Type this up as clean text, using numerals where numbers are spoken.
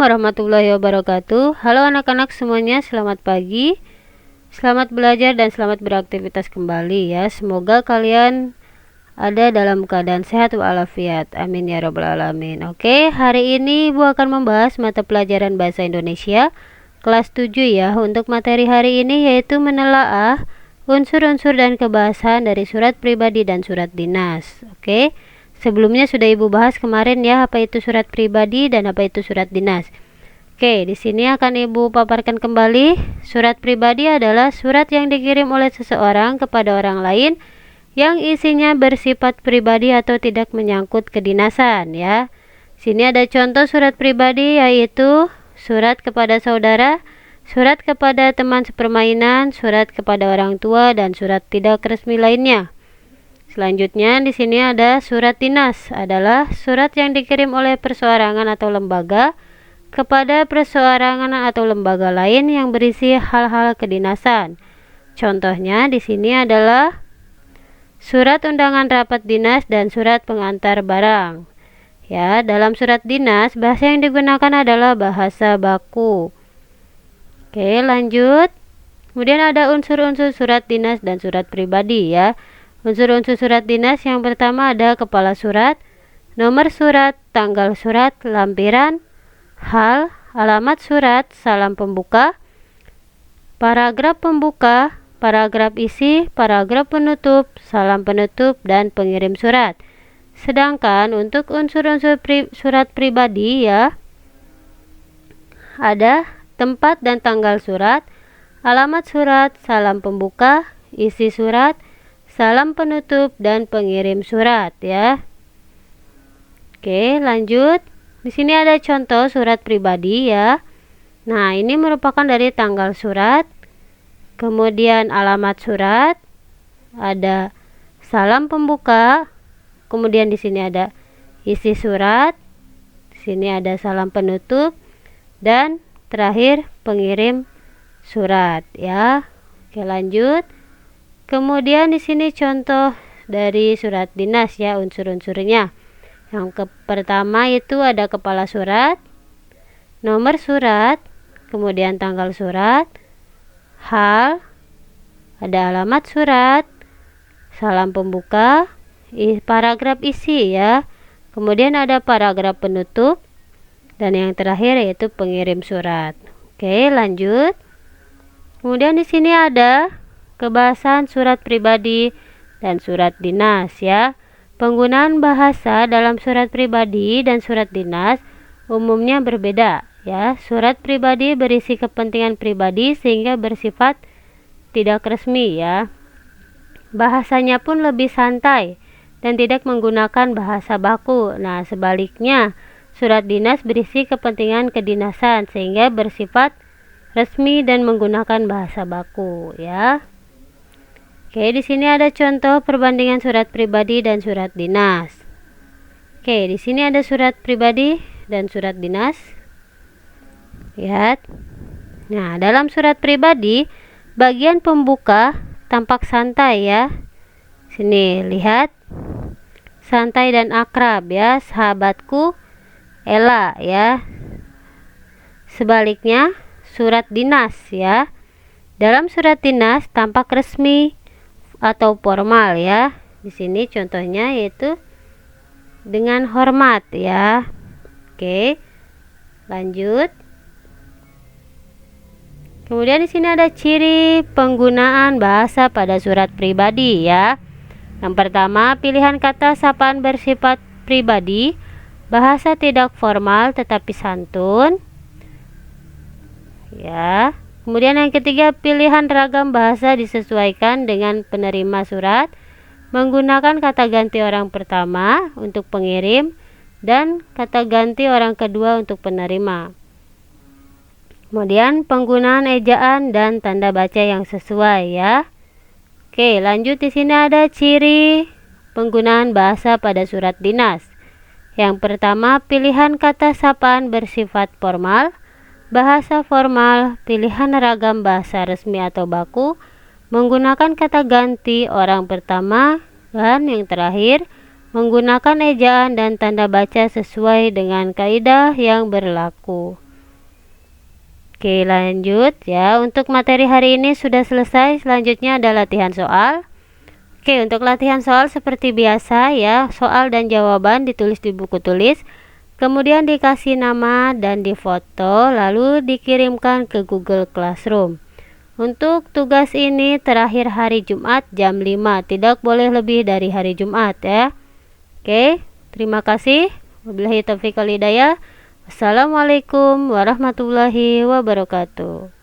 Warahmatullahi wabarakatuh. Halo anak-anak semuanya, selamat pagi, selamat belajar dan selamat beraktivitas kembali ya. Semoga kalian ada dalam keadaan sehat walafiat, amin ya robbal alamin. Oke, hari ini Ibu akan membahas mata pelajaran bahasa Indonesia kelas 7 ya. Untuk materi hari ini yaitu menelaah unsur-unsur dan kebahasan dari surat pribadi dan surat dinas. Oke, sebelumnya sudah Ibu bahas kemarin ya, apa itu surat pribadi dan apa itu surat dinas. Oke, di sini akan Ibu paparkan kembali. Surat pribadi adalah surat yang dikirim oleh seseorang kepada orang lain yang isinya bersifat pribadi atau tidak menyangkut kedinasan ya. Sini ada contoh surat pribadi, yaitu surat kepada saudara, surat kepada teman sepermainan, surat kepada orang tua, dan surat tidak resmi lainnya. Selanjutnya di sini ada surat dinas, adalah surat yang dikirim oleh perseorangan atau lembaga kepada perseorangan atau lembaga lain yang berisi hal-hal kedinasan. Contohnya di sini adalah surat undangan rapat dinas dan surat pengantar barang. Ya, dalam surat dinas bahasa yang digunakan adalah bahasa baku. Oke, lanjut. Kemudian ada unsur-unsur surat dinas dan surat pribadi ya. Unsur-unsur surat dinas yang pertama ada kepala surat, nomor surat, tanggal surat, lampiran, hal, alamat surat, salam pembuka, paragraf pembuka, paragraf isi, paragraf penutup, salam penutup, dan pengirim surat. Sedangkan untuk unsur-unsur surat pribadi ya, ada tempat dan tanggal surat, alamat surat, salam pembuka, isi surat, salam penutup, dan pengirim surat ya. Oke, lanjut. Di sini ada contoh surat pribadi ya. Nah, ini merupakan dari tanggal surat, kemudian alamat surat, ada salam pembuka, kemudian di sini ada isi surat, di sini ada salam penutup, dan terakhir pengirim surat ya. Oke, lanjut. Kemudian di sini contoh dari surat dinas ya, unsur-unsurnya. Yang pertama itu ada kepala surat, nomor surat, kemudian tanggal surat, hal, ada alamat surat, salam pembuka, paragraf isi ya, kemudian ada paragraf penutup, dan yang terakhir yaitu pengirim surat. Oke, lanjut. Kemudian di sini ada kebahasan surat pribadi dan surat dinas ya. Penggunaan bahasa dalam surat pribadi dan surat dinas umumnya berbeda ya. Surat pribadi berisi kepentingan pribadi sehingga bersifat tidak resmi ya. Bahasanya pun lebih santai dan tidak menggunakan bahasa baku. Nah, sebaliknya surat dinas berisi kepentingan kedinasan sehingga bersifat resmi dan menggunakan bahasa baku ya. Oke, di sini ada contoh perbandingan surat pribadi dan surat dinas. Oke, di sini ada surat pribadi dan surat dinas. Lihat. Nah, dalam surat pribadi bagian pembuka tampak santai ya. Sini lihat. Santai dan akrab ya, sahabatku Ella ya. Sebaliknya surat dinas ya. Dalam surat dinas tampak resmi atau formal ya. Di sini contohnya yaitu dengan hormat ya. Oke. Lanjut. Kemudian di sini ada ciri penggunaan bahasa pada surat pribadi ya. Yang pertama, pilihan kata sapaan bersifat pribadi, bahasa tidak formal tetapi santun. Ya. Kemudian yang ketiga, pilihan ragam bahasa disesuaikan dengan penerima surat, menggunakan kata ganti orang pertama untuk pengirim dan kata ganti orang kedua untuk penerima. Kemudian penggunaan ejaan dan tanda baca yang sesuai ya. Oke, lanjut. Di sini ada ciri penggunaan bahasa pada surat dinas. Yang pertama, pilihan kata sapaan bersifat formal, bahasa formal, pilihan ragam bahasa resmi atau baku, menggunakan kata ganti orang pertama, dan yang terakhir menggunakan ejaan dan tanda baca sesuai dengan kaidah yang berlaku. Oke, lanjut ya. Untuk materi hari ini sudah selesai. Selanjutnya ada latihan soal. Oke, untuk latihan soal seperti biasa ya, soal dan jawaban ditulis di buku tulis, kemudian dikasih nama dan difoto, lalu dikirimkan ke Google Classroom. Untuk tugas ini terakhir hari Jumat jam 5, tidak boleh lebih dari hari Jumat ya. Oke, terima kasih. Wabillahi taufiq wal hidayah. Wassalamualaikum warahmatullahi wabarakatuh.